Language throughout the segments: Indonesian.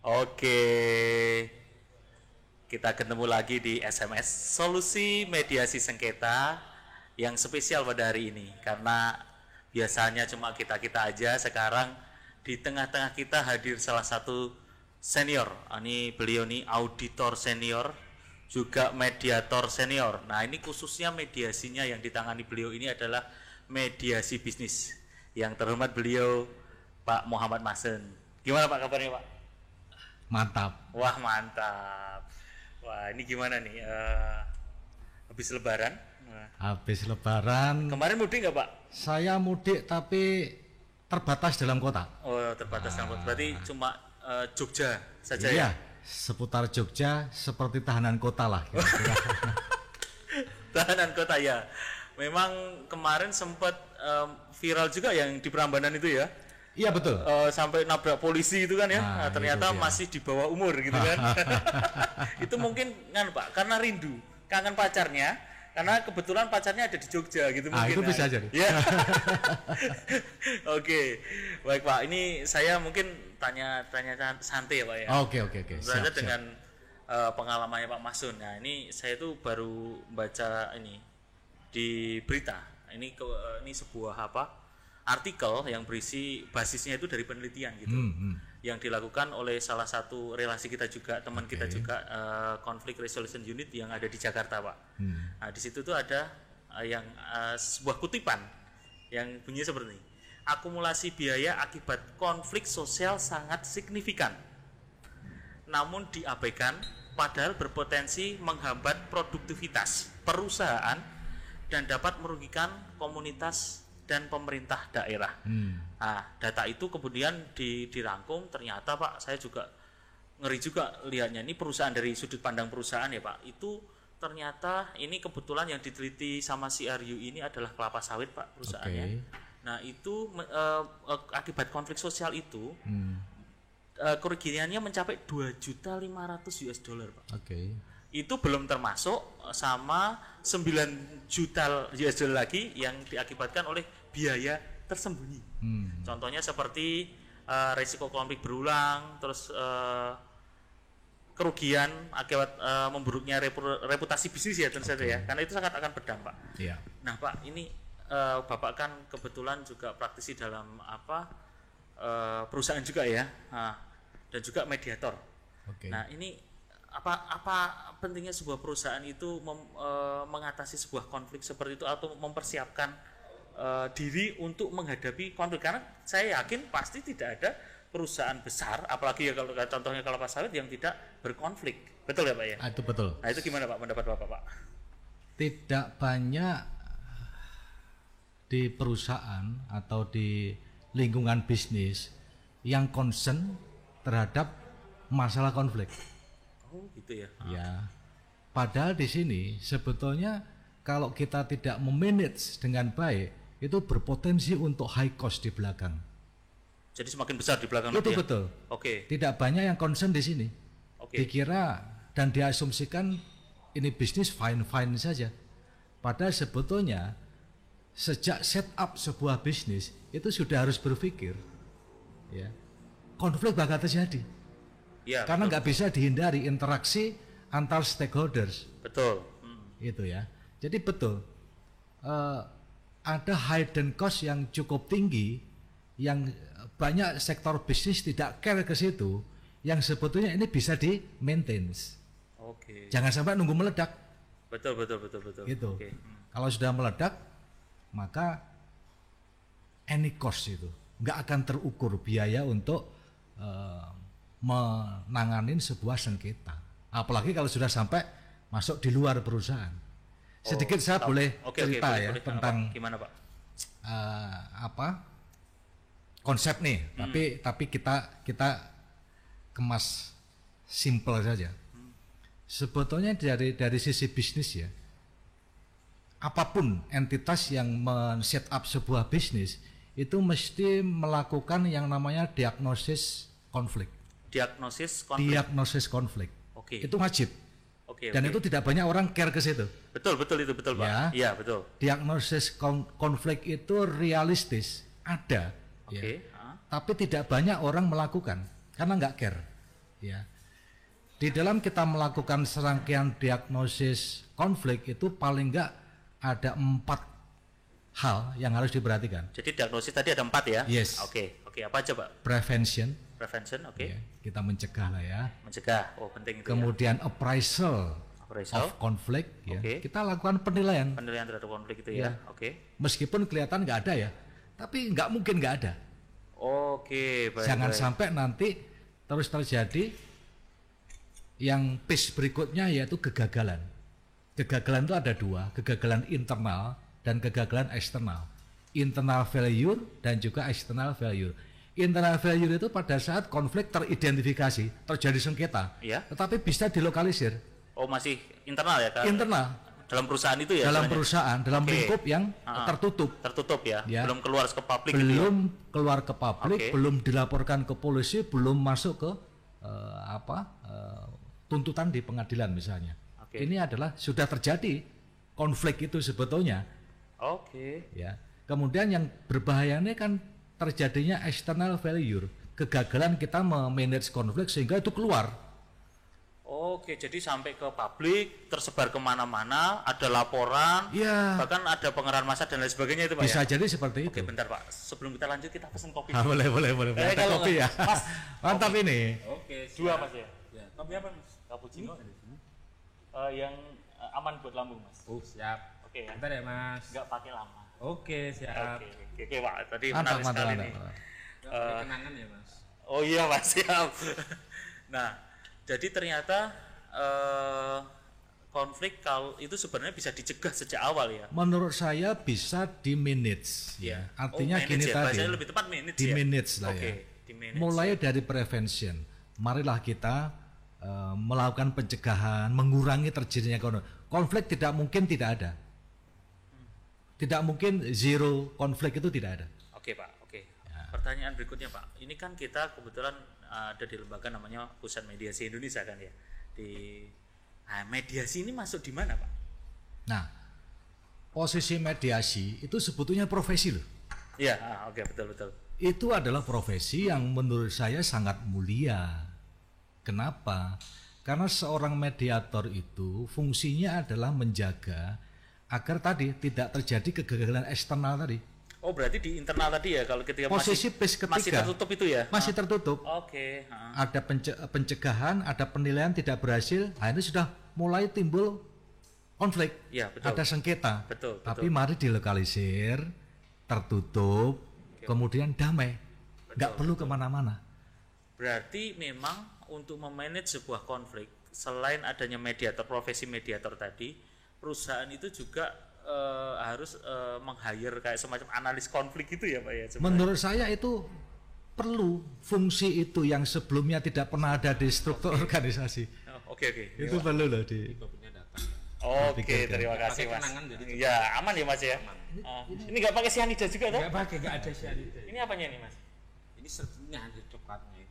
Oke, kita ketemu lagi di SMS Solusi Mediasi Sengketa yang spesial pada hari ini. Karena biasanya cuma kita-kita aja, sekarang di tengah-tengah kita hadir salah satu senior. Ini beliau nih auditor senior, juga mediator senior. Nah, ini khususnya mediasinya yang ditangani beliau ini adalah mediasi bisnis. Yang terhormat beliau Pak Muhammad Masen. Gimana Pak kabarnya Pak? Mantap. Wah mantap. Wah ini gimana nih? Habis Lebaran? Habis Lebaran. Kemarin mudik nggak Pak? Saya mudik tapi terbatas dalam kota. Oh terbatas dalam kota. Berarti cuma Jogja saja iya, ya? seputar Jogja seperti tahanan kota lah. Tahanan kota ya. Memang kemarin sempat viral juga yang di Prambanan itu ya? Iya betul. Sampai nabrak polisi itu kan ya. Nah, ternyata masih di bawah umur gitu kan. Itu mungkin kan Pak, karena rindu, kangen pacarnya, karena kebetulan pacarnya ada di Jogja gitu mungkin. Itu bisa jadi. Ya. Oke. Baik Pak, ini saya mungkin tanya santai ya Pak ya. Oke. Berada dengan pengalamannya Pak Masun. Nah, ini saya tuh baru baca ini di berita. Ini sebuah artikel yang berisi basisnya itu dari penelitian gitu, yang dilakukan oleh salah satu relasi kita juga, teman kita juga, Conflict Resolution Unit yang ada di Jakarta Pak. Nah di situ tuh ada yang sebuah kutipan yang bunyi seperti ini: akumulasi biaya akibat konflik sosial sangat signifikan, namun diabaikan padahal berpotensi menghambat produktivitas perusahaan dan dapat merugikan komunitas dan pemerintah daerah. Nah, data itu kemudian dirangkum, ternyata Pak, saya juga ngeri juga lihatnya. Ini perusahaan, dari sudut pandang perusahaan ya Pak, itu ternyata ini kebetulan yang diteliti sama CRU ini adalah kelapa sawit Pak perusahaannya. Nah itu akibat konflik sosial itu kerugiannya mencapai 2.500.000 US dollar Pak. Itu belum termasuk sama 9 juta US dollar lagi yang diakibatkan oleh biaya tersembunyi. Contohnya seperti resiko konflik berulang, terus kerugian akibat memburuknya reputasi bisnis ya tentu saja ya, karena itu sangat akan berdampak. Nah Pak, ini Bapak kan kebetulan juga praktisi dalam perusahaan juga ya, dan juga mediator. Nah ini apa pentingnya sebuah perusahaan itu mengatasi sebuah konflik seperti itu, atau mempersiapkan diri untuk menghadapi konflik? Karena saya yakin pasti tidak ada perusahaan besar, apalagi ya kalau contohnya kelapa sawit, yang tidak berkonflik. Betul ya Pak ya? Itu betul. Nah itu gimana Pak pendapat Bapak Pak? Tidak banyak di perusahaan atau di lingkungan bisnis yang concern terhadap masalah konflik. Oh gitu ya. Ya. Padahal di sini sebetulnya kalau kita tidak memanage dengan baik, itu berpotensi untuk high cost di belakang. Jadi semakin besar di belakang. Itu betul. Tidak banyak yang concern di sini. Dikira dan diasumsikan ini bisnis fine saja. Padahal sebetulnya sejak setup sebuah bisnis itu sudah harus berpikir, ya, konflik bakal terjadi. Ya, karena nggak bisa dihindari interaksi antar stakeholders. Betul. Itu ya. Jadi betul. Ada hidden cost yang cukup tinggi, yang banyak sektor bisnis tidak care ke situ, yang sebetulnya ini bisa di maintain. Jangan sampai nunggu meledak. Betul. Gitu. Kalau sudah meledak, maka any cost itu nggak akan terukur biaya untuk menanganin sebuah sengketa, apalagi kalau sudah sampai masuk di luar perusahaan. Sedikit saya boleh cerita ya tentang gimana Pak? Konsep nih, tapi kita kemas simple saja. Sebetulnya dari sisi bisnis ya, apapun entitas yang men-set up sebuah bisnis itu mesti melakukan yang namanya diagnosis konflik. Diagnosis konflik. Itu wajib. Dan itu tidak banyak orang care ke situ. Betul itu betul Pak. Iya betul. Diagnosis konflik itu realistis, ada. Tapi tidak banyak orang melakukan karena nggak care. Ya. Di dalam kita melakukan serangkaian diagnosis konflik itu paling enggak ada 4 hal yang harus diperhatikan. Jadi diagnosis tadi ada 4 ya? Yes. Oke, apa aja Pak? Prevention, oke. Ya, kita mencegah lah ya. Mencegah, penting itu. Kemudian appraisal of conflict, ya. Kita lakukan penilaian terhadap konflik itu ya. Meskipun kelihatan nggak ada ya, tapi nggak mungkin nggak ada. Baik. Jangan sampai nanti terus terjadi yang piece berikutnya, yaitu kegagalan. Kegagalan itu ada 2, kegagalan internal dan kegagalan eksternal. Internal failure dan juga external failure. Internal failure itu pada saat konflik teridentifikasi, terjadi sengketa, tetapi bisa dilokalisir. Masih internal ya Kak? Internal. Dalam perusahaan itu ya? Dalam perusahaan, dalam lingkup yang tertutup. Tertutup ya? Belum keluar ke publik. Belum keluar ke publik, belum dilaporkan ke polisi, belum masuk ke tuntutan di pengadilan misalnya. Ini adalah sudah terjadi konflik itu sebetulnya. Ya. Kemudian yang berbahayanya kan terjadinya external failure, kegagalan kita memanage konflik sehingga itu keluar. Jadi sampai ke publik, tersebar kemana-mana, ada laporan, bahkan ada pengerahan massa dan lain sebagainya itu Pak. Bisa jadi seperti itu. Bentar Pak, sebelum kita lanjut kita pesen kopi. Boleh. Kita kopi ya. Mas, mantap ini. 2 Mas ya. Kopi apa Mas? Cappuccino. Yang aman buat lambung Mas. Siap. Bentar ya Mas. Nggak pakai lama. Siap. Oke Pak, tadi menarik sekali nih. Kenangan ya Mas. Iya Mas, siap. Nah, jadi ternyata konflik kalau itu sebenarnya bisa dicegah sejak awal ya. Menurut saya bisa di manage ya. Artinya gini tadi. Bahasanya lebih tepat manage di manage lah ya. Mulai dari prevention. Marilah kita melakukan pencegahan, mengurangi terjadinya konflik. Tidak mungkin tidak ada. Tidak mungkin zero konflik itu tidak ada. Pak. Pertanyaan berikutnya Pak. Ini kan kita kebetulan ada di lembaga namanya Pusat Mediasi Indonesia kan ya. Mediasi ini masuk di mana Pak? Nah, posisi mediasi itu sebetulnya profesi loh. Iya, betul. Itu adalah profesi yang menurut saya sangat mulia. Kenapa? Karena seorang mediator itu fungsinya adalah menjaga agar tadi tidak terjadi kegagalan eksternal tadi. Berarti di internal tadi ya, kalau ketika posisi ketiga masih tertutup itu ya? Masih tertutup. Ada pencegahan, ada penilaian tidak berhasil, ini sudah mulai timbul konflik. Ada sengketa. Betul. Tapi mari dilokalisir, tertutup, kemudian damai. Nggak perlu kemana-mana. Berarti memang untuk memanage sebuah konflik, selain adanya mediator, profesi mediator tadi, perusahaan itu juga harus meng-hire kayak semacam analis konflik gitu ya Pak ya? Menurut saya itu perlu fungsi itu yang sebelumnya tidak pernah ada di struktur organisasi. Itu perlu loh di. Terima kasih Mas. Ya aman ya Mas ya. Ini nggak pakai cyanida juga toh? Nggak ada cyanida. Ini apanya nih Mas? Ini serbunya di coklatnya itu.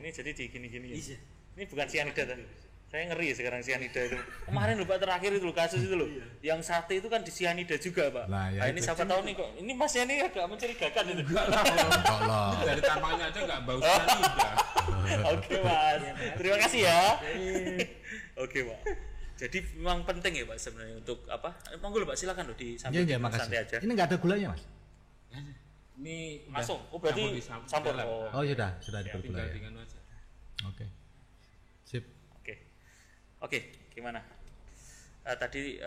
Ini jadi di gini-gini ya. Ini bukan cyanida tuh. Saya ngeri sekarang cyanida itu. Kemarin loh Pak, terakhir itu loh kasus itu loh. Yang sate itu kan di cyanida juga Pak. Ini siapa tahu nih kok. Ini Mas ini agak mencurigakan itu. Enggak lah. Dari tampangnya aja nggak bau cyanida. Mas. Terima kasih ya. Pak. Jadi memang penting ya Pak sebenarnya untuk apa? Monggo Pak, silakan loh di santai aja. Ini nggak ada gulanya Mas? Ini langsung. Berarti campur. Sudah diberi gula ya. Sip. Gimana? Tadi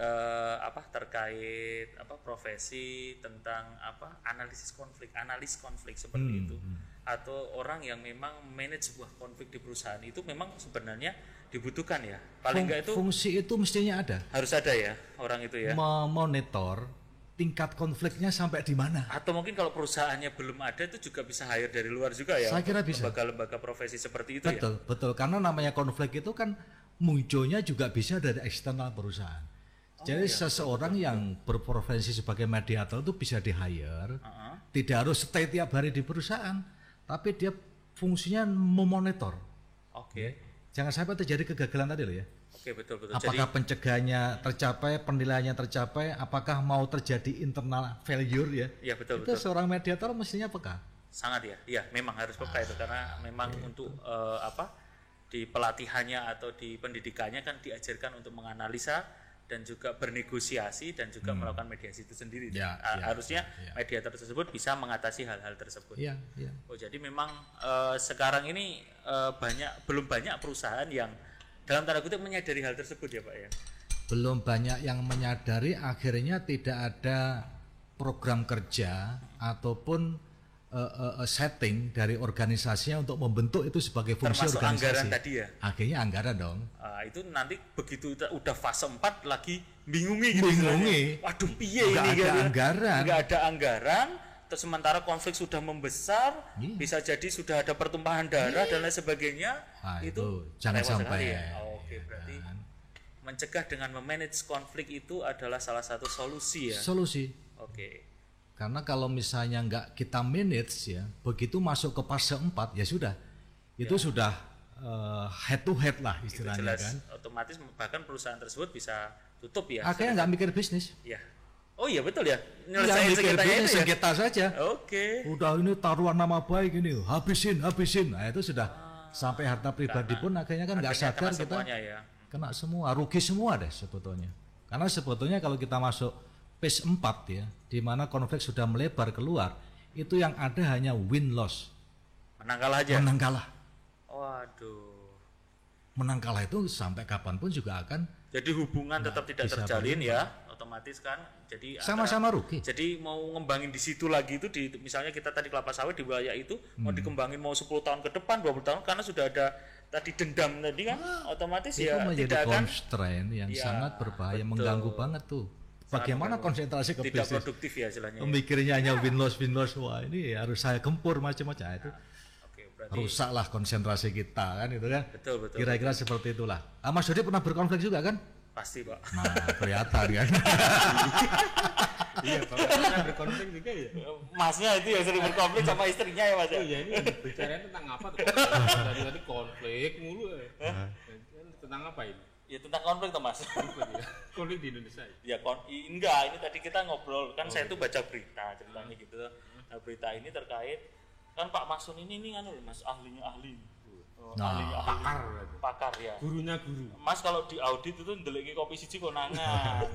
terkait profesi tentang analis konflik seperti itu, atau orang yang memang manage sebuah konflik di perusahaan itu memang sebenarnya dibutuhkan ya. Paling enggak itu fungsi itu mestinya ada. Harus ada ya orang itu ya. Memonitor tingkat konfliknya sampai di mana. Atau mungkin kalau perusahaannya belum ada itu juga bisa hire dari luar juga ya. Saya kira bisa. Lembaga-lembaga profesi seperti itu Betul. Karena namanya konflik itu kan munculnya juga bisa dari eksternal perusahaan. Jadi seseorang yang berprofesi sebagai mediator itu bisa di-hire, tidak harus stay tiap hari di perusahaan, tapi dia fungsinya memonitor. Jangan sampai terjadi kegagalan tadi loh ya. Betul. Apakah pencegahannya tercapai, penilaiannya tercapai, apakah mau terjadi internal failure ya? Iya betul. Seorang mediator mestinya peka. Sangat ya. Iya, memang harus peka itu karena memang untuk di pelatihannya atau di pendidikannya kan diajarkan untuk menganalisa dan juga bernegosiasi dan juga melakukan mediasi itu sendiri. Harusnya mediator tersebut bisa mengatasi hal-hal tersebut. Oh, jadi memang sekarang ini belum banyak perusahaan yang dalam tanda kutip menyadari hal tersebut ya Pak ya. Belum banyak yang menyadari, akhirnya tidak ada program kerja ataupun setting dari organisasinya untuk membentuk itu sebagai fungsi termasuk organisasi. Anggaran tadi ya. Akhirnya anggaran dong. Itu nanti begitu udah fase 4 lagi bingungi gitu. Waduh piye ini kan? Anggaran. Nggak ada anggaran. Terus sementara konflik sudah membesar, bisa jadi sudah ada pertumpahan darah dan lain sebagainya. Itu jangan sampai. Oke, berarti mencegah dengan memanage konflik itu adalah salah satu solusi ya. Solusi. Oke. Karena kalau misalnya nggak kita manage ya, begitu masuk ke fase 4 ya sudah, itu sudah head to head lah istilahnya jelas, kan. Otomatis bahkan perusahaan tersebut bisa tutup ya. Akhirnya nggak mikir bisnis. Ya. Oh iya betul ya. Nyelesain sengketa saja. Oke. Udah ini taruhan nama baik ini, habisin. Nah itu sudah sampai harta pribadi pun akhirnya kan nggak sadar kita kena semua, rugi semua deh sebetulnya. Karena sebetulnya kalau kita masuk phase 4 ya, di mana konflik sudah melebar keluar, itu yang ada hanya win loss. Menang kalah aja. Menang kalah. Waduh. Menang kalah itu sampai kapanpun juga akan. Jadi hubungan tetap tidak terjalin ya, otomatis kan. Jadi sama-sama rugi. Jadi mau ngembangin di situ lagi itu misalnya kita tadi kelapa sawit di wilayah itu mau dikembangin mau 10 tahun ke depan, 20 tahun karena sudah ada tadi dendam tadi kan, otomatis itu ya menjadi tidak akan constraint yang sangat berbahaya, mengganggu banget tuh. Bagaimana konsentrasi ke tidak bisnis? produktif ya istilahnya. Pemikirannya hanya win loss, wah ini harus saya gempur macam-macam itu. Berarti rusaklah konsentrasi kita kan itu kan. Betul. Kira-kira seperti itulah. Mas Dodi pernah berkonflik juga kan? Pasti Pak. Nah kelihatan kan. Iya Pak, pernah berkonflik juga ya. Masnya itu yang sering berkonflik sama istrinya ya Mas. Oh iya, ini bicaranya tentang apa tuh? Tadi konflik mulu ya. Tentang apa ini? Ya tentang konflik tuh Mas. Konflik di Indonesia ya? Enggak, ini tadi kita ngobrol kan saya tuh baca berita ceritanya gitu. Nah berita ini terkait kan Pak Masun ini kan Mas ahli pakar ya. Gurunya guru. Mas kalau di audit itu ndeleki kopi siji konangan.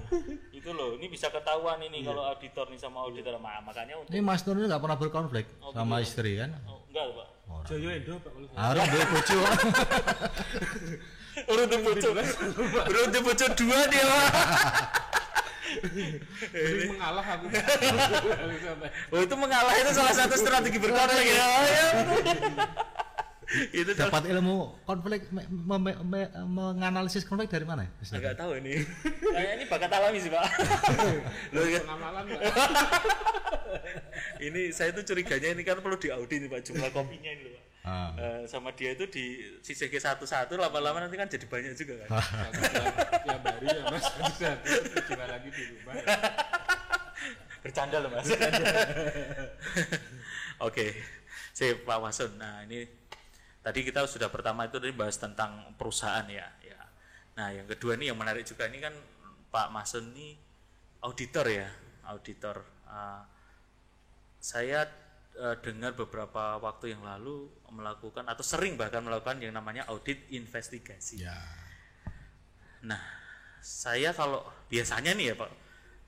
Itu loh, ini bisa ketahuan ini kalau auditor nih sama auditor. Makanya untuk ini Mas Nur ini nggak pernah berkonflik sama istri kan? Enggak Pak. Joyo Endo Pak. Harus dia bojo. Urut bojo dua dia Pak. Ini mengalah aku. Oh itu mengalah itu salah satu strategi berkonflik ya. Itu dapat ilmu konflik menganalisis konflik dari mana? Enggak tahu ini. Kayaknya ini bakat alami sih Pak. Loh ya. Ini saya tuh curiganya ini kan perlu diaudit nih Pak jumlah kopinya ini Pak. Sama dia itu di sisihke satu-satu lama-lama nanti kan jadi banyak juga kan. Ya baru ya Mas. Coba lagi di rumah. Bercanda loh Mas. Oke. Sip Pak Masun. Nah, ini tadi kita sudah pertama itu tadi bahas tentang perusahaan ya. Nah, yang kedua ini yang menarik juga ini kan Pak Masun ini auditor ya, auditor. Saya dengar beberapa waktu yang lalu melakukan atau sering bahkan melakukan yang namanya audit investigasi. Ya. Nah, saya kalau biasanya nih ya Pak,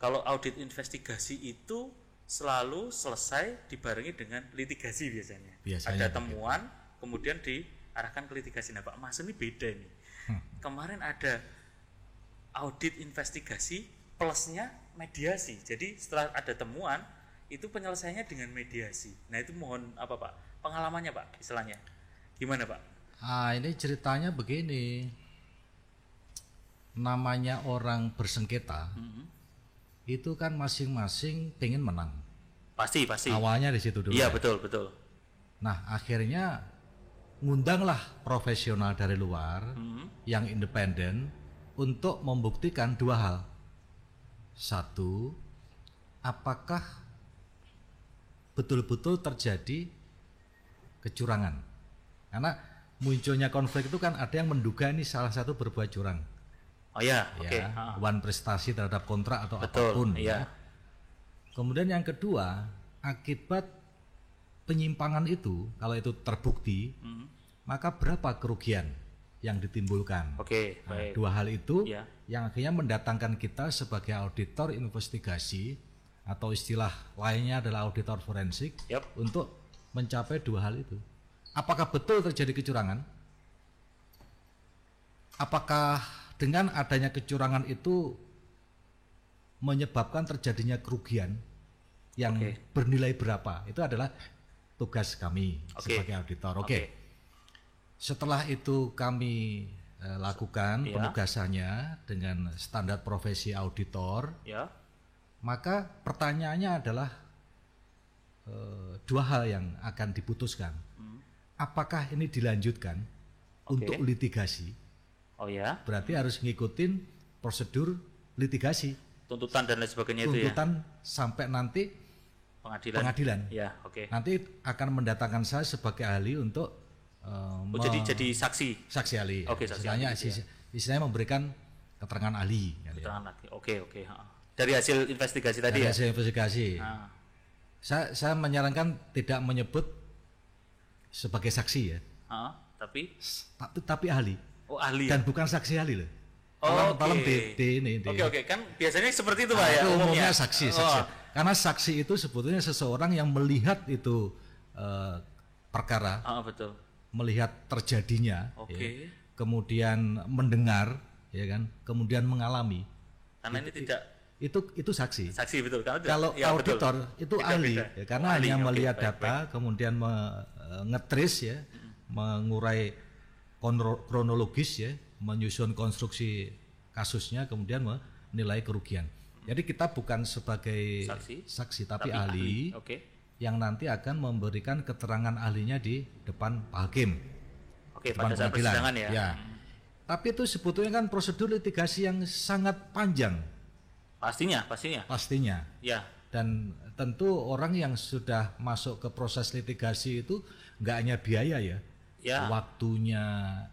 kalau audit investigasi itu selalu selesai dibarengi dengan litigasi biasanya. Ada temuan, kemudian diarahkan ke litigasi. Nah Pak Mas ini beda nih. Kemarin ada audit investigasi plusnya mediasi. Jadi setelah ada temuan itu penyelesaiannya dengan mediasi. Nah itu mohon apa Pak pengalamannya Pak istilahnya gimana Pak? Ini ceritanya begini, namanya orang bersengketa itu kan masing-masing pengen menang. Pasti. Awalnya di situ dulu. Iya betul. Nah akhirnya ngundanglah profesional dari luar yang independen untuk membuktikan dua hal. Satu, apakah betul-betul terjadi kecurangan? Karena munculnya konflik itu kan ada yang menduga ini salah satu berbuat curang. Oh ya, oke. Wan prestasi terhadap kontrak atau betul, apapun. Iya. Kemudian yang kedua, akibat penyimpangan itu, kalau itu terbukti, maka berapa kerugian yang ditimbulkan. Oke, Nah, baik. dua hal itu Ya. yang akhirnya mendatangkan kita sebagai auditor investigasi atau istilah lainnya adalah auditor forensik Yap. untuk mencapai dua hal itu. Apakah betul terjadi kecurangan? Apakah dengan adanya kecurangan itu menyebabkan terjadinya kerugian yang Oke. bernilai berapa? Itu adalah tugas kami Oke. sebagai auditor. Oke. Oke. Setelah itu kami lakukan Ya. penugasannya dengan standar profesi auditor, Ya. maka pertanyaannya adalah dua hal yang akan diputuskan. Apakah ini dilanjutkan untuk litigasi? Oh ya, Berarti harus ngikutin prosedur litigasi, tuntutan dan lain sebagainya itu ya. tuntutan sampai nanti pengadilan. Ya, oke. Nanti akan mendatangkan saya sebagai ahli untuk Oh, jadi saksi. saksi ahli. Oke, saksi istilahnya, ahli, ya. istilahnya memberikan keterangan ahli. Gitu ya. Keterangan lagi. Oke. Dari hasil investigasi tadi Dari ya. hasil investigasi. Nah, Saya menyarankan tidak menyebut sebagai saksi ya, tapi tapi ahli. oh ahli. Dan bukan saksi ahli loh. Oh, Tolong oke. di Oke, kan biasanya seperti itu Pak ya. itu umumnya umumnya. saksi. Oh, Karena saksi itu sebetulnya seseorang yang melihat itu perkara, betul. melihat terjadinya, Oke. ya, kemudian mendengar, ya kan, kemudian mengalami. Karena ini tidak Itu saksi. saksi betul kan? Kalau Ya, auditor betul. itu Beda, ahli, beda. ya, karena Oh, ahli. hanya Oke, melihat baik, data, kemudian ngetrace ya, mengurai kronologis ya, menyusun konstruksi kasusnya, kemudian menilai kerugian. Jadi kita bukan sebagai saksi tapi ahli Oke. yang nanti akan memberikan keterangan ahlinya di depan Pak Hakim. Oke, depan pada saat pengadilan. persidangan ya. Ya. Tapi itu sebetulnya kan prosedur litigasi yang sangat panjang Pastinya. Ya. dan tentu orang yang sudah masuk ke proses litigasi itu nggak hanya biaya ya, waktunya,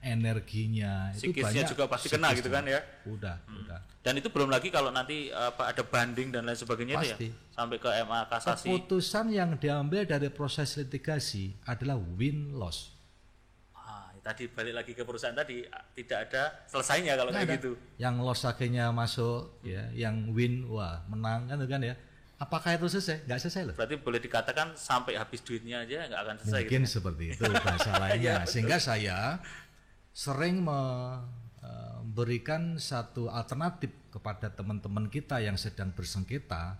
energinya, itu Psikisnya banyak. juga pasti kena gitu kan ya. Udah. Dan itu belum lagi kalau nanti ada banding dan lain sebagainya itu ya. Pasti. Sampai ke MA kasasi. Keputusan yang diambil dari proses litigasi adalah win-loss. Tadi balik lagi ke perusahaan tadi, tidak ada selesainya kalau kayak gitu. Yang loss akhirnya masuk ya, yang win wah menang kan ya. Apakah itu selesai? Nggak selesai loh. Berarti boleh dikatakan sampai habis duitnya aja nggak akan selesai. Mungkin gitu. seperti itu bahasa lainnya. Sehingga saya sering memberikan satu alternatif kepada teman-teman kita yang sedang bersengketa,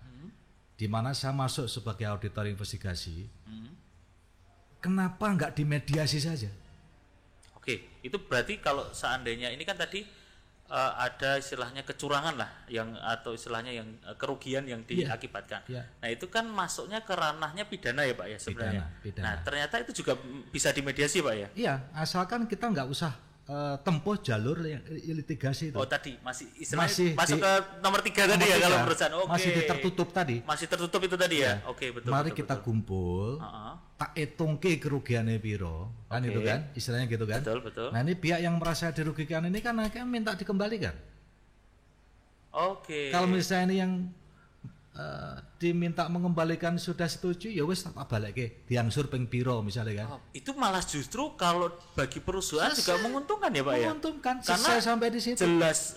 di mana saya masuk sebagai auditor investigasi. Kenapa nggak dimediasi saja? Oke, itu berarti kalau seandainya ini kan tadi ada istilahnya kecurangan lah, atau istilahnya yang kerugian yang diakibatkan. Nah itu kan masuknya ke ranahnya pidana ya Pak ya sebenarnya. Pidana. Nah ternyata itu juga bisa dimediasi Pak ya. Iya, asalkan kita nggak usah tempuh jalur litigasi itu. Oh tadi masih istilahnya masuk ke nomor 3 tadi ya kalau perusahaan. Oke. Masih tertutup tadi. Masih tertutup itu tadi ya. Oke, betul. Mari kita kumpul. Tak hitungke kerugiannya piro, kan itu kan, istilahnya gitu kan. Betul. Nah ini pihak yang merasa dirugikan ini kan akan minta dikembalikan. Oke. Kalau misalnya ini yang diminta mengembalikan sudah setuju, ya wes tak balik ke diangsur ping piro misalnya kan. Itu malah justru kalau bagi perusahaan juga menguntungkan ya Pak ya. Menguntungkan, Karena sampai di situ. Jelas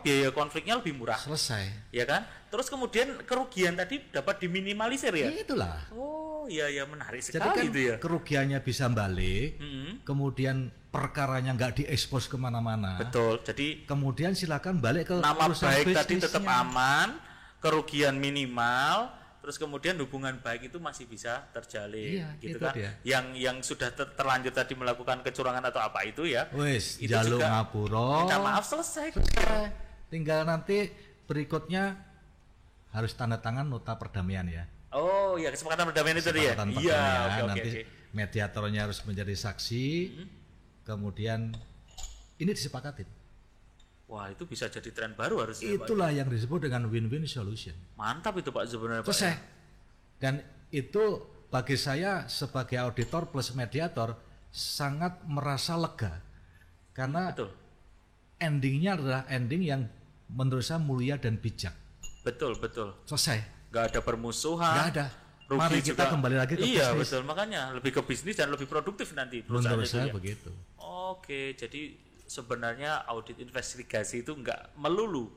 biaya konfliknya lebih murah. Selesai. Ya kan? Terus kemudian kerugian tadi dapat diminimalisir ya. Itulah. Oh iya menarik sekali. Jadi kan itu ya. kerugiannya bisa balik, kemudian perkaranya nggak diekspos kemana-mana. Betul. Jadi kemudian silakan balik ke nama baik bisnisnya. tadi tetap aman, kerugian minimal, terus kemudian hubungan baik itu masih bisa terjalin. Iya, gitu itu kan. dia. Yang sudah terlanjur tadi melakukan kecurangan atau apa itu ya. Wes, itu jalur juga ngapura. minta maaf selesai. Tinggal nanti berikutnya harus tanda tangan nota perdamaian ya. Oh iya, kesepakatan perdamaian itu tadi ya. Iya, oke. Nanti mediatornya harus menjadi saksi. Kemudian ini disepakatin. Wah, itu bisa jadi tren baru harusnya. Itulah yang disebut dengan win-win solution. Mantap itu Pak sebenarnya. Selesai. Dan itu bagi saya sebagai auditor plus mediator sangat merasa lega. Karena endingnya adalah ending yang menurut saya mulia dan bijak. Betul. Selesai. Gak ada permusuhan. Gak ada. Mari kita kembali lagi ke bisnis. Iya betul, makanya lebih ke bisnis dan lebih produktif nanti. Menurut saya ya. begitu. Oke, jadi sebenarnya audit investigasi itu nggak melulu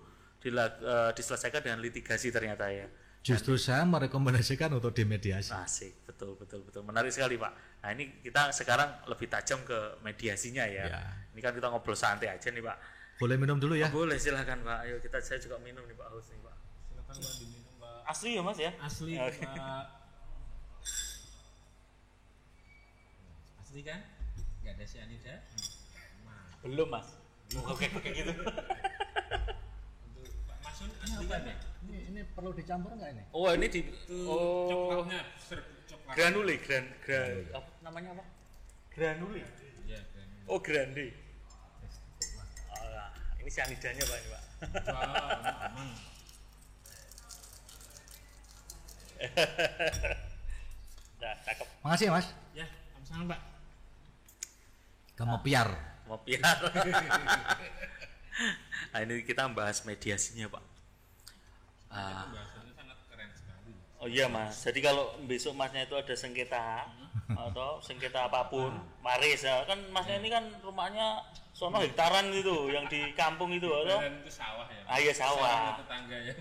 diselesaikan dengan litigasi ternyata ya. Justru saya merekomendasikan untuk dimediasi. Asik, betul. Menarik sekali Pak. Nah ini kita sekarang lebih tajam ke mediasinya ya. Ini kan kita ngobrol santai aja nih Pak. Boleh minum dulu ya? Boleh, silahkan Pak. Ayo saya juga minum nih Pak, haus nih Pak. Silakan Pak diminum Pak. Asli ya Mas ya? Asli Oke. Pak. Asli kan? Nggak ada cyanida? Belum Mas. Oke gitu. Untuk Pak Masun asli kan ya? Ini perlu dicampur nggak ini? Oh ini di Coklatnya, coklat. granule, apa namanya apa? Granule. Iya, granule. Oh grande. Ini cyanidanya Pak ini Pak. Aman. Nah, cakep. Makasih ya Mas. Ya, sama-sama Pak. Kamu piar. Mau piar. Nah ini kita bahas mediasinya Pak. Pembahasannya sangat keren sekali. Oh iya Mas, jadi kalau besok Masnya itu ada sengketa atau sengketa apapun, maris ya kan Masnya ini kan rumahnya sono hektaran gitu, yang di kampung itu atau? Dan itu sawah ya. Ah iya sawah. Tetangga ya.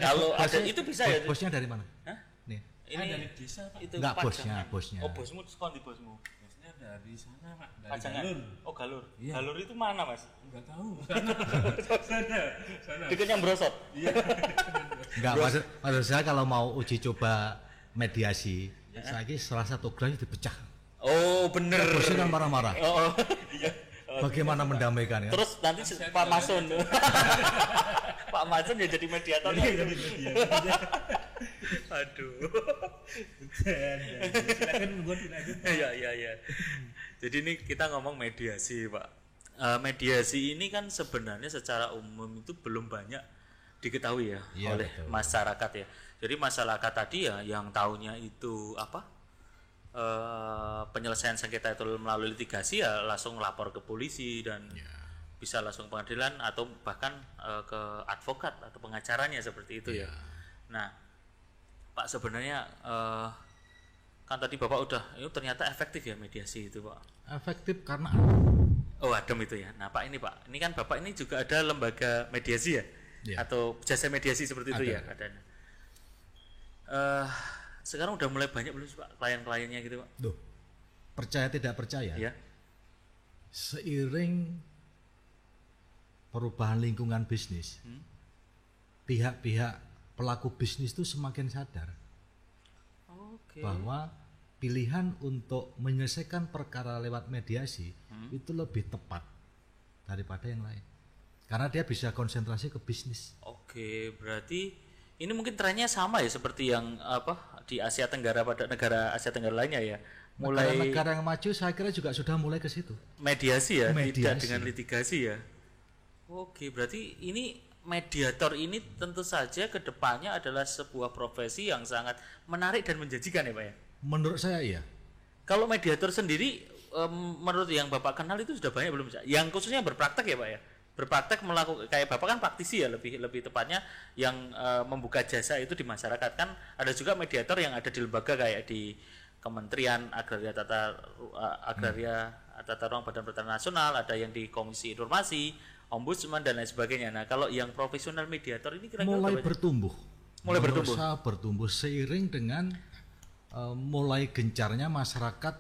Kalau ada itu bisa ya? Bosnya dari mana? Hah? Nih. Ini dari desa Pak. itu Enggak pajangan. bosnya. Oh bosmu sekolah di bosmu. Bosnya dari sana Pak, dari Pajangan. Galur. Oh Galur. Iya. Galur itu mana Mas? Enggak tahu. Sana. Deket yang Brosot. Iya. Enggak, maksud saya kalau mau uji coba mediasi, saya salah satu gelas dipecah. Oh bener. Bosnya kan marah-marah. Oh iya. Bagaimana mendamaikan ya? Terus nanti Pak Masun. Pak Masun ya jadi mediatornya. Aduh. Silakan buat dilanjut. Iya. Jadi ini kita ngomong mediasi, Pak. Mediasi ini kan sebenarnya secara umum itu belum banyak diketahui ya oleh betul. masyarakat ya. Jadi masyarakat tadi ya yang taunya itu apa? Penyelesaian sengketa itu melalui litigasi ya langsung lapor ke polisi dan bisa langsung pengadilan atau bahkan ke advokat atau pengacaranya seperti itu ya. Nah, Pak sebenarnya kan tadi Bapak udah itu ternyata efektif ya mediasi itu Pak. Efektif karena Adem itu ya. Nah Pak, ini kan Bapak ini juga ada lembaga mediasi ya, atau jasa mediasi seperti itu ya adanya. Sekarang udah mulai banyak belum sih Pak klien-kliennya gitu Pak? Duh, percaya tidak percaya, Ya. seiring perubahan lingkungan bisnis, pihak-pihak pelaku bisnis itu semakin sadar bahwa pilihan untuk menyelesaikan perkara lewat mediasi itu lebih tepat daripada yang lain, karena dia bisa konsentrasi ke bisnis. Oke, berarti ini mungkin trennya sama ya seperti yang apa di Asia Tenggara pada negara Asia Tenggara lainnya ya. Mulai negara yang maju saya kira juga sudah mulai ke situ. Mediasi ya, Mediasi. tidak dengan litigasi ya. Oke, berarti ini mediator ini tentu saja ke depannya adalah sebuah profesi yang sangat menarik dan menjanjikan ya Pak ya. Menurut saya iya. Kalau mediator sendiri menurut yang Bapak kenal itu sudah banyak belum? Yang khususnya berpraktek ya Pak ya? Berpraktek melakukan kayak Bapak kan praktisi ya lebih tepatnya yang membuka jasa itu di masyarakat kan ada juga mediator yang ada di lembaga kayak di Kementerian Agraria Tata Ruang Badan Pertanahan Nasional, ada yang di Komisi Informasi, Ombudsman dan lain sebagainya. Nah, kalau yang profesional mediator ini kira-kira mulai bertumbuh. Mulai bertumbuh. Saya bertumbuh seiring dengan mulai gencarnya masyarakat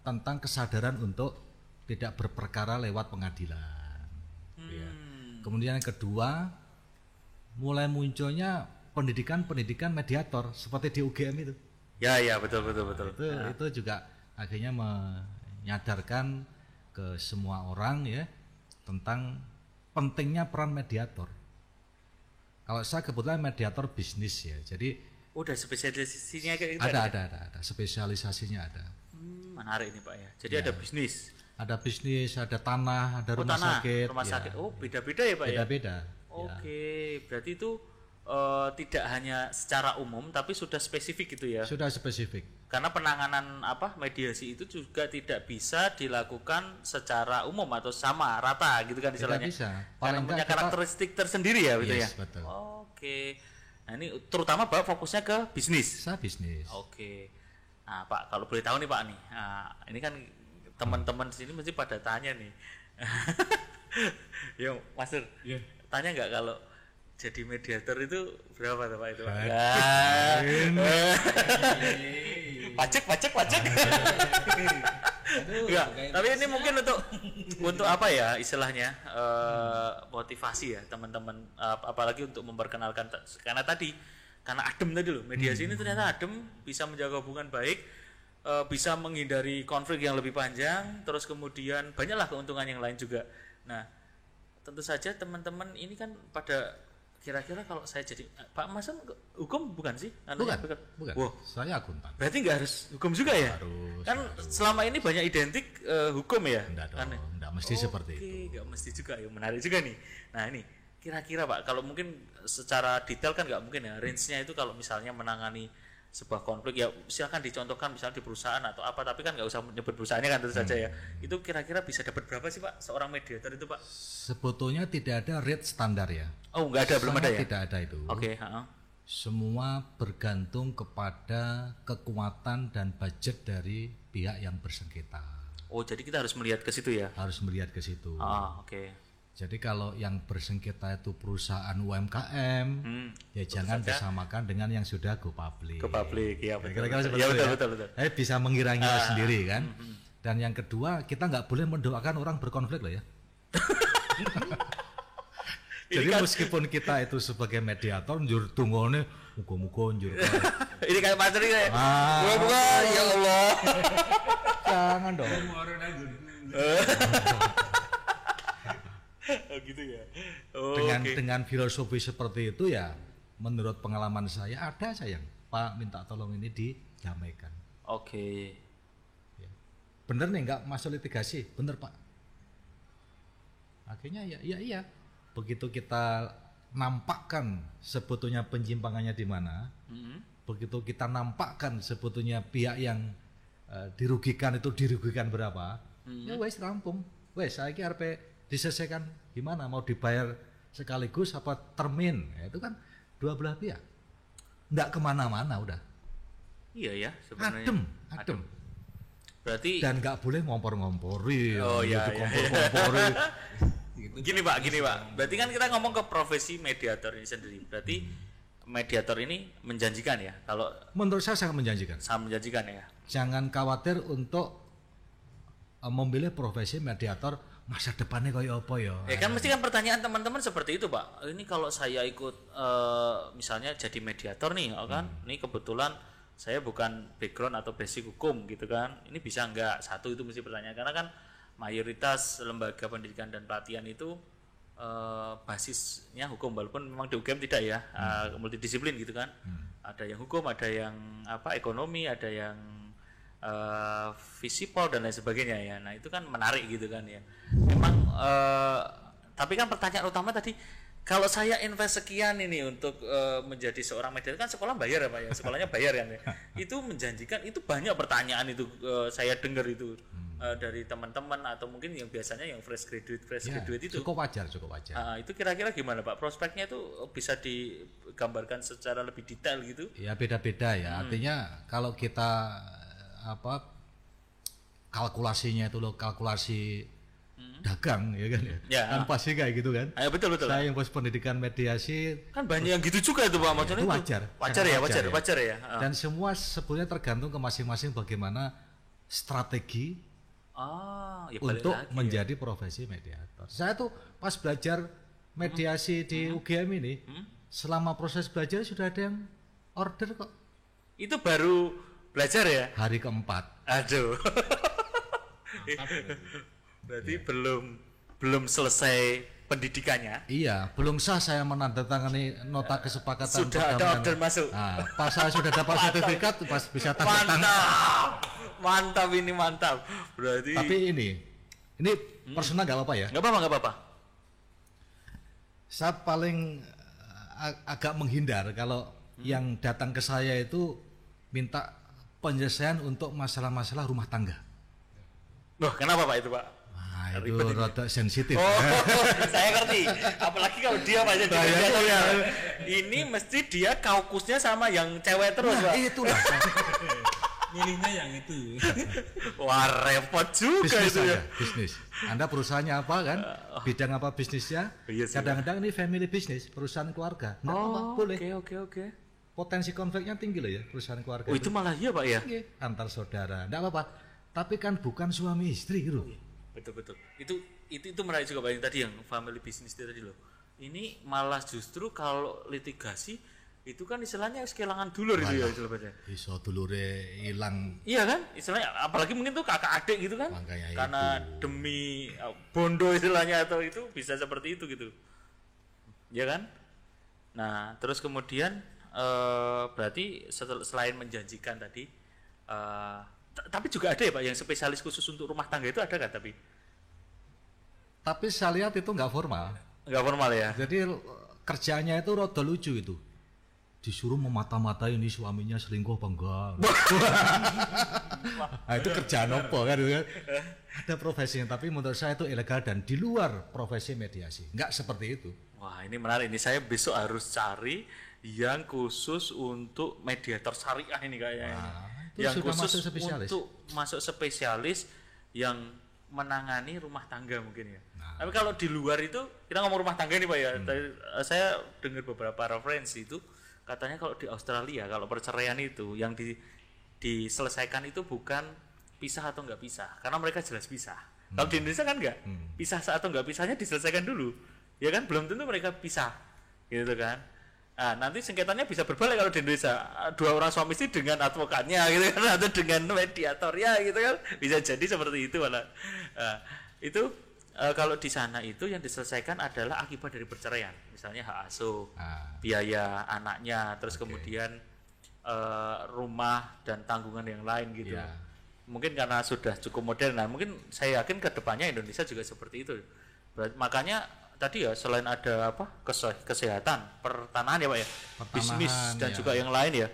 tentang kesadaran untuk tidak berperkara lewat pengadilan. Ya. Kemudian yang kedua, mulai munculnya pendidikan mediator seperti di UGM itu. Ya betul. Itu juga akhirnya menyadarkan ke semua orang ya tentang pentingnya peran mediator. Kalau saya kebetulan mediator bisnis ya, jadi udah spesialisasinya kayak gitu. Ada spesialisasinya ada. Menarik ini Pak ya. Jadi ada bisnis. Ada bisnis, ada tanah, ada rumah sakit. Rumah sakit. Oh, beda-beda ya Pak ya? Beda-beda. Oke, berarti itu tidak hanya secara umum tapi sudah spesifik gitu ya? Sudah spesifik. Karena penanganan mediasi itu juga tidak bisa dilakukan secara umum atau sama rata gitu kan istilahnya. Tidak bisa. Karena punya karakteristik tersendiri ya gitu ya? Betul. Oke. Nah ini terutama Bapak fokusnya ke bisnis? Saya bisnis. Oke. Nah, Pak, kalau boleh tahu nih Pak nih, ini kan teman-teman sini mesti pada tanya nih. Yo, Mas Nur, tanya nggak kalau jadi mediator itu berapa tuh Pak itu? Pak? Pajak. Enggak, tapi ini mungkin untuk apa ya istilahnya motivasi ya teman-teman, apalagi untuk memperkenalkan, karena adem tadi loh, mediasi ini ternyata adem, bisa menjaga hubungan baik, bisa menghindari konflik yang lebih panjang, terus kemudian banyaklah keuntungan yang lain juga. Nah, tentu saja teman-teman ini kan pada kira-kira kalau saya jadi Pak Mas hukum bukan sih? Bukan. Wow. Saya akuntan. Berarti nggak harus hukum juga ya? Harus. Selama ini banyak identik hukum ya? Enggak dong, enggak mesti seperti itu. Enggak mesti juga ya, menarik juga nih. Nah ini kira-kira Pak, kalau mungkin secara detail kan nggak mungkin ya, range-nya itu kalau misalnya menangani sebuah konflik ya silakan dicontohkan misalnya di perusahaan atau apa, tapi kan nggak usah menyebut perusahaannya kan tentu saja ya. Itu kira-kira bisa dapat berapa sih Pak seorang mediator itu Pak? Sebetulnya tidak ada rate standar ya. Oh nggak ada, belum ada ya? Tidak ada itu. Oke. Semua bergantung kepada kekuatan dan budget dari pihak yang bersengketa. Oh jadi kita harus melihat ke situ ya? Harus melihat ke situ. Oke. Jadi kalau yang bersengketa itu perusahaan UMKM, ya jangan disamakan dengan yang sudah go public. Go public, ya betul. Kira-kira seperti itu ya. Betul. Bisa mengira-ngira sendiri kan. Dan yang kedua, kita nggak boleh mendoakan orang berkonflik loh ya. Jadi kan, meskipun kita itu sebagai mediator, njur tungone, muga-muga njur. Ini kayak materi kayak. Muga-muga ya Allah. Jangan dong. Gitu ya. Dengan filosofi seperti itu ya, menurut pengalaman saya ada sayang Pak minta tolong ini didamaikan. Oke. Ya. Bener nih nggak masuk litigasi, bener Pak. Akhirnya iya. Begitu kita nampakkan sebetulnya penyimpangannya di mana, begitu kita nampakkan sebetulnya pihak yang dirugikan itu dirugikan berapa, ya wes rampung, wes saya kira diselesaikan gimana, mau dibayar sekaligus apa termin, ya, itu kan dua belah pihak, nggak kemana-mana udah. Iya ya sebenarnya. Adem. Berarti dan nggak boleh ngompor-ngompori. Ngompor-ngompori. Gini Pak. Berarti kan kita ngomong ke profesi mediator ini sendiri. Berarti mediator ini menjanjikan ya? Kalau menurut saya sangat menjanjikan. Sangat menjanjikan ya. Jangan khawatir untuk memilih profesi mediator. Masa depannya kayak apa ya? Ya kan mesti kan pertanyaan teman-teman seperti itu Pak. Ini kalau saya ikut misalnya jadi mediator nih, kan? Ini kebetulan saya bukan background atau basic hukum gitu kan. Ini bisa enggak? Satu itu mesti pertanyaan, karena kan mayoritas lembaga pendidikan dan pelatihan itu basisnya hukum, walaupun memang di UGM tidak ya, multidisiplin gitu kan. Ada yang hukum, ada yang ekonomi, ada yang visipol dan lain sebagainya ya. Nah itu kan menarik gitu kan ya. Memang tapi kan pertanyaan utama tadi, kalau saya invest sekian ini untuk menjadi seorang mediator, kan sekolah bayar ya Pak ya, sekolahnya bayar kan ya. Itu menjanjikan, itu banyak pertanyaan itu saya dengar itu dari teman-teman atau mungkin yang biasanya yang fresh graduate itu. Cukup wajar. Itu kira-kira gimana Pak? Prospeknya itu bisa digambarkan secara lebih detail gitu? Ya beda-beda ya. Artinya kalau kita kalkulasinya itu loh, kalkulasi dagang ya kan ya. Kan pasti kayak gitu kan. Betul. Saya yang pos pendidikan mediasi kan banyak yang gitu juga itu Pak, maksudnya itu wajar ya. Dan semua sebetulnya tergantung ke masing-masing bagaimana strategi untuk menjadi profesi mediator. Saya tuh pas belajar mediasi di UGM ini, selama proses belajar sudah ada yang order kok. Itu baru belajar ya? Hari keempat. Aduh. Berarti belum selesai pendidikannya. Iya, belum sah saya menandatangani nota kesepakatan. Sudah ada order masuk. Nah, pas saya sudah dapat sertifikat, pas bisa tanda tangan. Mantap. Berarti. Tapi ini personal nggak apa-apa ya? Nggak apa-apa. Saya paling agak menghindar kalau yang datang ke saya itu minta penyelesaian untuk masalah-masalah rumah tangga. Loh, kenapa Pak itu Pak? Nah, itu rada sensitif. Saya ngerti. Apalagi kalau dia Pak jadi ini mesti dia kaukusnya sama yang cewek terus Pak. Itulah. milihnya yang itu. Wah, repot juga Bisnis itu ya. aja, bisnis. Anda perusahaannya apa kan? Bidang apa bisnisnya? Iya sih. Kadang-kadang ini family business, perusahaan keluarga. Nggak apa-apa, boleh. Oke. Potensi konfliknya tinggi loh ya perusahaan keluarga. Oh, itu malah iya, Pak ya. Tinggi. Antar saudara, nggak apa-apa. Tapi kan bukan suami istri gitu. Betul. Itu menarik juga Pak yang tadi yang family business itu tadi loh. Ini malah justru kalau litigasi itu kan istilahnya kehilangan dulur itu ya istilahnya. Iso dulure hilang. Iya kan? Istilahnya apalagi mungkin tuh kakak adik gitu kan. Makanya karena itu. demi bondo istilahnya atau itu bisa seperti itu gitu. Ya kan? Nah, terus kemudian berarti selain menjanjikan tadi tapi juga ada ya Pak yang spesialis khusus untuk rumah tangga itu ada kan Tapi saya lihat itu nggak formal. Nggak formal ya. Jadi kerjanya itu rada lucu itu. Disuruh memata-matai ini suaminya selingkuh apa enggak. Nah, itu kerjaan apa kan itu kan. Ada profesinya tapi menurut saya itu ilegal dan di luar profesi mediasi. Enggak seperti itu. Wah, ini menarik. Ini saya besok harus cari yang khusus untuk mediator syariah ini kayaknya. Itu Yang sudah khusus masuk spesialis. untuk masuk spesialis yang menangani rumah tangga mungkin ya. Tapi kalau di luar itu kita ngomong rumah tangga nih Pak ya. Saya dengar beberapa referensi itu katanya kalau di Australia kalau perceraian itu yang diselesaikan itu bukan pisah atau enggak pisah karena mereka jelas pisah. Kalau di Indonesia kan enggak. Pisah atau enggak pisahnya diselesaikan dulu. Ya kan belum tentu mereka pisah. Gitu kan. Nah, nanti sengketanya bisa berbalik kalau di Indonesia. Dua orang suami istri dengan advokatnya gitu kan atau dengan mediatornya gitu kan. Bisa jadi seperti itu malah. Nah, itu kalau di sana itu yang diselesaikan adalah akibat dari perceraian, misalnya hak asuh, biaya anaknya, terus kemudian rumah dan tanggungan yang lain gitu. Ya. Mungkin karena sudah cukup modern, nah mungkin saya yakin kedepannya Indonesia juga seperti itu. Makanya tadi ya selain ada apa kesehatan, pertanahan ya Pak ya, bisnis dan juga yang lain ya.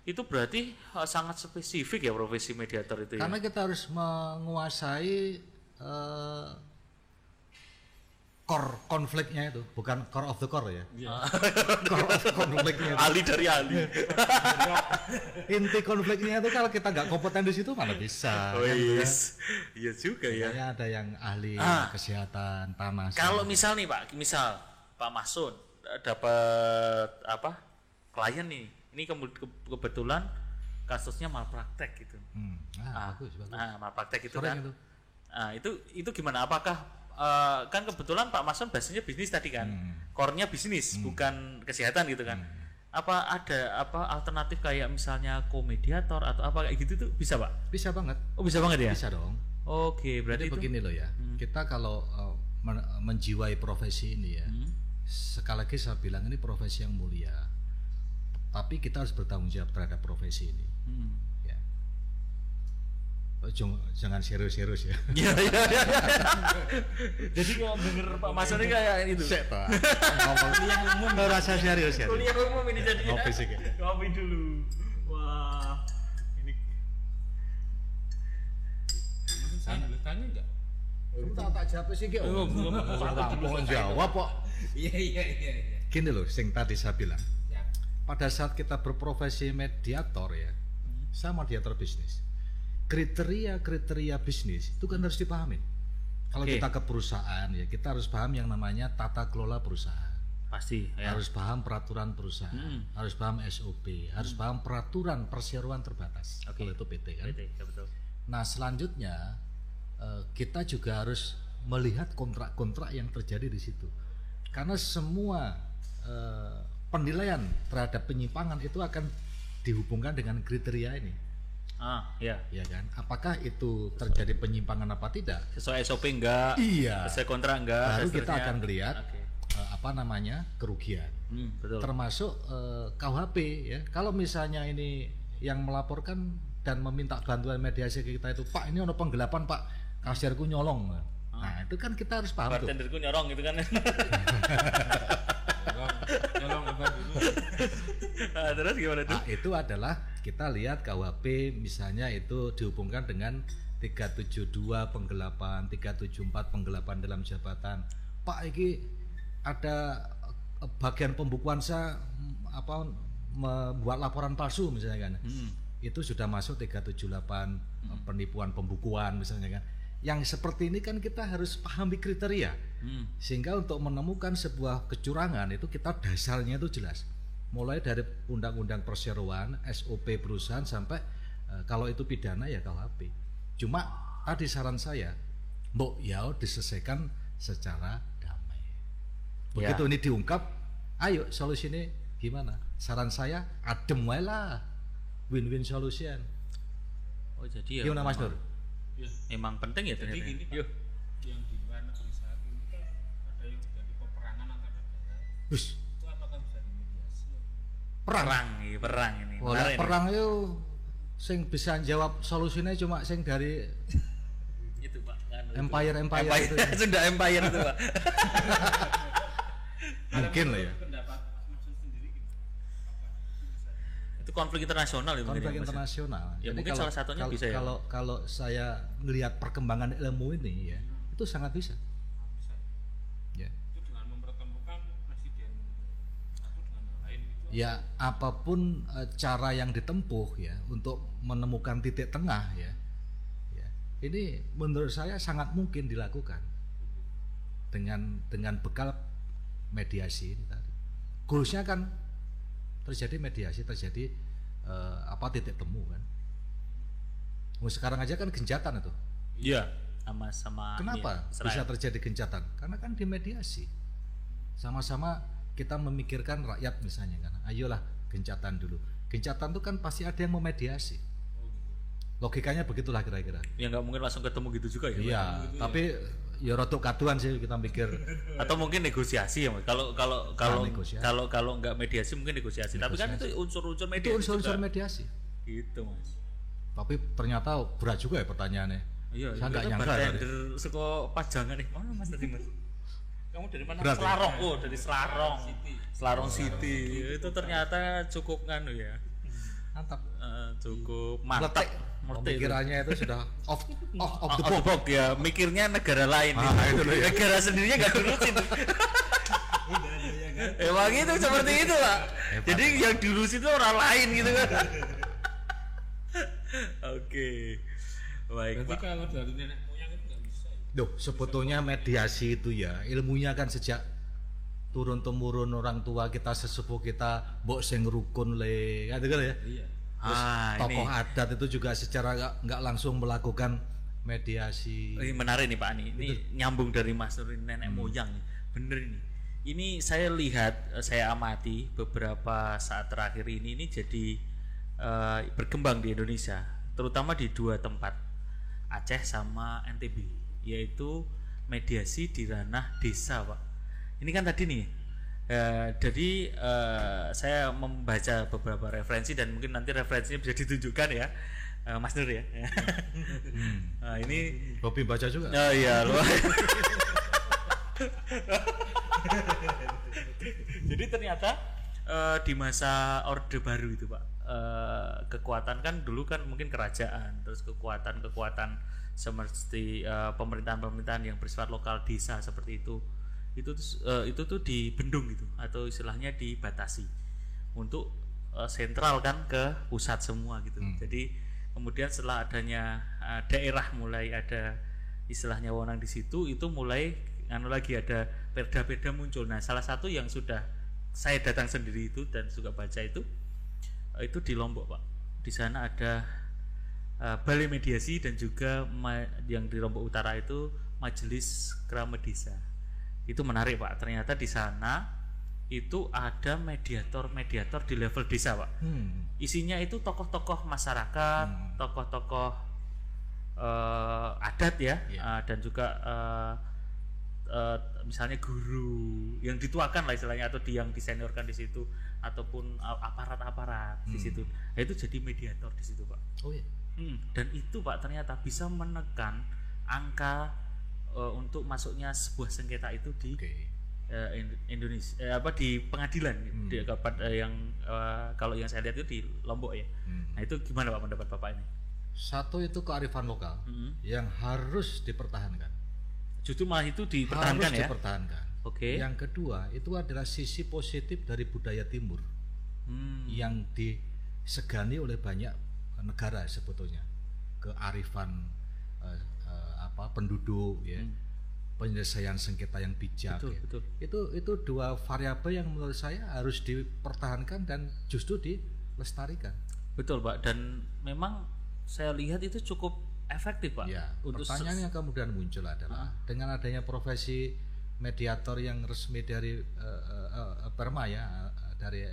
Itu berarti sangat spesifik ya profesi mediator itu ya. Karena kita harus menguasai core konfliknya itu, bukan core of the core ya. Core of konfliknya. Ahli dari ahli. Inti konfliknya itu kalau kita nggak kompeten di situ mana bisa. Oh kan, yes. Iya juga ya. makanya ada yang ahli kesehatan tanah. Kalau misal nih Pak, Pak Masun dapat apa klien nih, ini kebetulan kasusnya malpraktek gitu. Bagus. Malpraktek itu sering kan. Itu gimana? Apakah kan kebetulan Pak Masun basisnya bisnis tadi kan, core-nya bisnis bukan kesehatan gitu kan. Apa ada alternatif kayak misalnya komediator atau apa kayak gitu tuh bisa Pak? Bisa banget. Oh bisa banget ya? Bisa dong. Oke, berarti Jadi itu begini loh ya. Kita kalau menjiwai profesi ini ya, sekali lagi saya bilang ini profesi yang mulia. Tapi kita harus bertanggung jawab terhadap profesi ini. Ya. Jangan serius-serius ya. Iya. Jadi kalau denger Pak Mas ini kayak itu. Sek, Pak. Ngomong umum enggak rasa serius ya. Kuliah umum ini jadinya. Ngopi sih. Ngopi dulu. Wah. Ini Saya boleh tanya enggak? Tak jawab sih ki. Mau jawab kok. Iya. Gini loh, sing tadi saya bilang. Pada saat kita berprofesi mediator ya, sama mediator bisnis. Kriteria bisnis itu kan harus dipahamin. Kalau kita ke perusahaan ya, kita harus paham yang namanya tata kelola perusahaan. pasti ya. Harus paham peraturan perusahaan, harus paham SOP, harus paham peraturan perseroan terbatas. Kalau itu PT kan. PT, ya betul. Nah, selanjutnya kita juga harus melihat kontrak-kontrak yang terjadi di situ. Karena semua penilaian terhadap penyimpangan itu akan dihubungkan dengan kriteria ini. Ya kan? Apakah itu terjadi penyimpangan apa tidak? Sesuai SOP enggak? Iya. Sesuai kontrak enggak? Baru kita akan melihat kerugian. Betul. Termasuk KUHP ya. Kalau misalnya ini yang melaporkan dan meminta bantuan mediasi ke kita itu, Pak ini ada penggelapan Pak, kasirku nyolong. Nah itu kan kita harus paham. Bartenderku nyorong gitu kan. Nyolong apa dulu? Terus gimana tuh? Nah, itu adalah kita lihat KUHP misalnya itu dihubungkan dengan 372 penggelapan, 374 penggelapan dalam jabatan. Pak ini ada bagian pembukuan saya membuat laporan palsu misalnya kan. itu sudah masuk 378 penipuan pembukuan misalnya kan. Yang seperti ini kan kita harus pahami kriteria, sehingga untuk menemukan sebuah kecurangan itu kita dasarnya itu jelas, mulai dari undang-undang perseroan, SOP perusahaan sampai kalau itu pidana ya KUHP. Cuma tadi saran saya, mbok ya diselesaikan secara damai. Begitu ini diungkap, ayo solusinya gimana? Saran saya adem wae lah, win-win solution. Oh jadi ya gimana Mas Nur? Memang penting ya ternyata. Jadi gini Pak, yang di luar negeri saat ini kan ada yang terjadi peperangan antar negara. Itu apakah bisa dimediasi? Perang ini. Wah, perang itu sing bisa jawab solusinya cuma sing dari itu Pak kan empire itu. Sudah empire itu Pak. Mungkin lah ya. Pendapat maksud sendiri gitu. Itu konflik internasional ya mungkin. Konflik internasional. Ya Jadi mungkin salah satunya bisa ya. Kalau saya melihat perkembangan ilmu ini ya, itu sangat bisa. Ya. Itu dengan mempertemukan presiden satu dengan yang lain gitu. Ya apapun cara yang ditempuh ya untuk menemukan titik tengah ya, ini menurut saya sangat mungkin dilakukan dengan bekal mediasi ini tadi. Goalsnya kan terjadi mediasi, terjadi titik temu kan. Sekarang aja kan gencatan itu. Iya, sama. Kenapa bisa terjadi gencatan? Karena kan dimediasi. Sama-sama kita memikirkan rakyat misalnya kan. Ayolah gencatan dulu. Gencatan itu kan pasti ada yang memediasi. Logikanya begitulah kira-kira. Ya nggak mungkin langsung ketemu gitu juga ya. Iya, tapi ya rotok kaduan sih kita mikir. Atau mungkin negosiasi ya Mas. Kalau nggak mediasi mungkin negosiasi. Tapi kan itu unsur-unsur mediasi. Itu unsur-unsur mediasi. Gitu Mas. Tapi ternyata berat juga ya pertanyaannya. Iya, saya nggak nyangka. Bartender suka pajangan nih. Mana Mas tadi Mas? Kamu dari mana? Berat, Selarong. Oh, dari Selarong. Selarong City. Itu ternyata cukup nganu ya. Mantap. Cukup mantap. Pemikirannya itu sudah off the box ya. Mikirnya negara lain. Itu loh ya. Negara sendirinya nggak diurusin. Emang itu seperti itu Pak. Jadi yang diurusin itu orang lain gitu kan. Oke. Baik Berarti Pak. kalau dari nenek moyang itu nggak bisa ya? Duh, sebetulnya mediasi itu ya ilmunya kan sejak turun temurun orang tua kita, sesepuh kita, mbok sing rukun le, kan ya. Iya. Terus tokoh adat itu juga secara nggak langsung melakukan mediasi. Ini menarik nih Pak ini nyambung dari Mas Nur nenek moyang nih. Bener ini. Ini saya lihat, saya amati beberapa saat terakhir ini jadi berkembang di Indonesia, terutama di dua tempat, Aceh sama NTB, yaitu mediasi di ranah desa Pak. Ini kan tadi nih. Jadi saya membaca beberapa referensi dan mungkin nanti referensinya bisa ditunjukkan ya, Mas Nur ya. Nah, ini Bobi baca juga. Oh iya, luar. Jadi ternyata di masa Orde Baru itu Pak, kekuatan kan dulu kan mungkin kerajaan, terus kekuatan seperti pemerintahan yang bersifat lokal desa seperti itu tuh dibendung gitu, atau istilahnya dibatasi untuk sentral kan ke pusat semua gitu. Jadi kemudian setelah adanya daerah mulai ada istilahnya wewenang di situ, itu mulai lagi ada perda-perda muncul. Nah, salah satu yang sudah saya datang sendiri itu dan juga baca itu di Lombok Pak. Di sana ada balai mediasi dan juga yang di Lombok Utara itu majelis Krama Desa. Itu menarik Pak. Ternyata di sana itu ada mediator di level desa Pak. Isinya itu tokoh-tokoh masyarakat, tokoh-tokoh adat ya, dan juga misalnya guru yang dituakan lah istilahnya, atau yang diseniorkan di situ, ataupun aparat-aparat di situ. Nah, itu jadi mediator di situ Pak. Oh iya. Dan itu Pak ternyata bisa menekan angka untuk masuknya sebuah sengketa itu di Indonesia, di pengadilan di yang kalau yang saya lihat itu di Lombok ya. Nah, itu gimana Pak pendapat Bapak ini? Satu itu kearifan lokal yang harus dipertahankan. Justru malah itu dipertahankan harus ya. Dipertahankan. Oke. Yang kedua itu adalah sisi positif dari budaya Timur yang disegani oleh banyak negara sebetulnya, kearifan penduduk ya, penyelesaian sengketa yang bijak. Betul. Itu dua variabel yang menurut saya harus dipertahankan dan justru dilestarikan. Betul Pak, dan memang saya lihat itu cukup efektif Pak. Ya, pertanyaan yang kemudian muncul adalah dengan adanya profesi mediator yang resmi dari PERMA ya, dari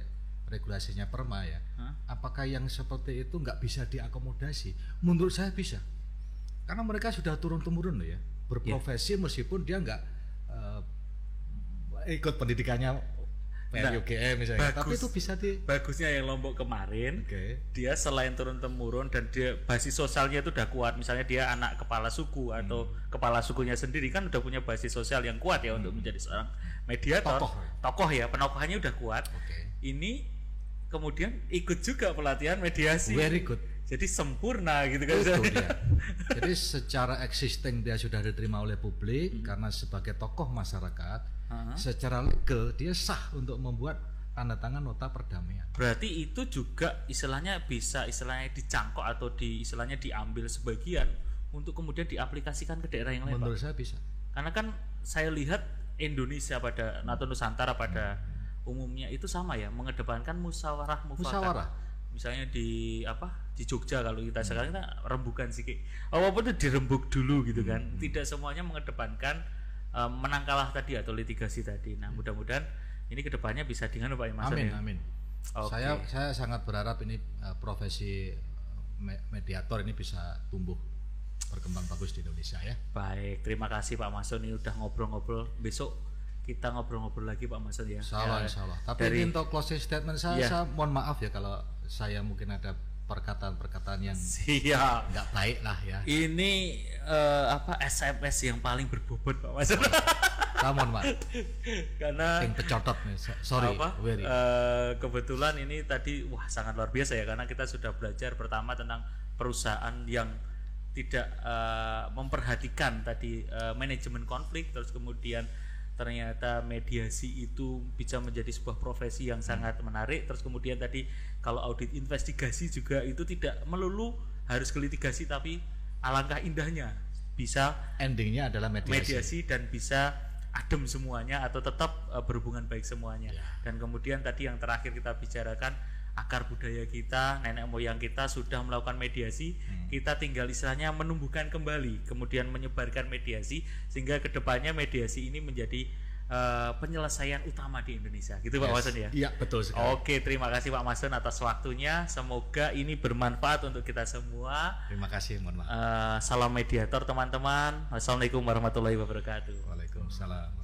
regulasinya PERMA ya, apakah yang seperti itu nggak bisa diakomodasi? Menurut saya bisa, karena mereka sudah turun-temurun ya berprofesi meskipun dia nggak ikut pendidikannya UGM misalnya, tapi itu bisa bagusnya yang Lombok kemarin, dia selain turun-temurun dan dia basis sosialnya itu udah kuat, misalnya dia anak kepala suku atau kepala sukunya sendiri kan udah punya basis sosial yang kuat ya untuk menjadi seorang mediator, tokoh ya, penokohannya udah kuat. Ini kemudian ikut juga pelatihan mediasi, very good, jadi sempurna gitu kan. Jadi secara existing dia sudah diterima oleh publik karena sebagai tokoh masyarakat. Secara legal dia sah untuk membuat tanda tangan nota perdamaian. Berarti itu juga istilahnya bisa dicangkok atau istilahnya diambil sebagian untuk kemudian diaplikasikan ke daerah yang lain. Menurut saya bisa. Karena kan saya lihat Indonesia atau Nusantara pada umumnya itu sama ya, mengedepankan musyawarah mufakat. Misalnya di Jogja kalau kita sekarang kita rembukan sih, apapun itu dirembuk dulu gitu kan. Tidak semuanya mengedepankan menang kalah tadi atau litigasi tadi. Nah, mudah-mudahan ini kedepannya bisa dengan Pak Mas. Amin. Okay. Saya sangat berharap ini profesi mediator ini bisa tumbuh berkembang bagus di Indonesia ya. Baik, terima kasih Pak Mason, ini udah ngobrol-ngobrol. Besok kita ngobrol-ngobrol lagi Pak Mason ya. Insya Allah. Tapi untuk closing statement saya mohon maaf ya kalau saya mungkin ada perkataan-perkataan yang nggak baik lah ya. Ini SMS yang paling berbobot Pak Mas. Mohon maaf. Karena yang pecotot nih. Sorry. Kebetulan ini tadi sangat luar biasa ya, karena kita sudah belajar pertama tentang perusahaan yang tidak memperhatikan tadi manajemen konflik, terus kemudian ternyata mediasi itu bisa menjadi sebuah profesi yang sangat menarik. Terus kemudian tadi kalau audit investigasi juga itu tidak melulu harus ke litigasi, tapi alangkah indahnya bisa endingnya adalah mediasi dan bisa adem semuanya atau tetap berhubungan baik semuanya. Dan kemudian tadi yang terakhir kita bicarakan, akar budaya kita, nenek moyang kita sudah melakukan mediasi, kita tinggal istilahnya menumbuhkan kembali, kemudian menyebarkan mediasi sehingga kedepannya mediasi ini menjadi penyelesaian utama di Indonesia, gitu Pak Mason ya? Iya, betul sekali. Oke, terima kasih Pak Mason atas waktunya, semoga ini bermanfaat untuk kita semua. Terima kasih, mohon maaf. Salam mediator teman-teman. Wassalamualaikum warahmatullahi wabarakatuh. Waalaikumsalam.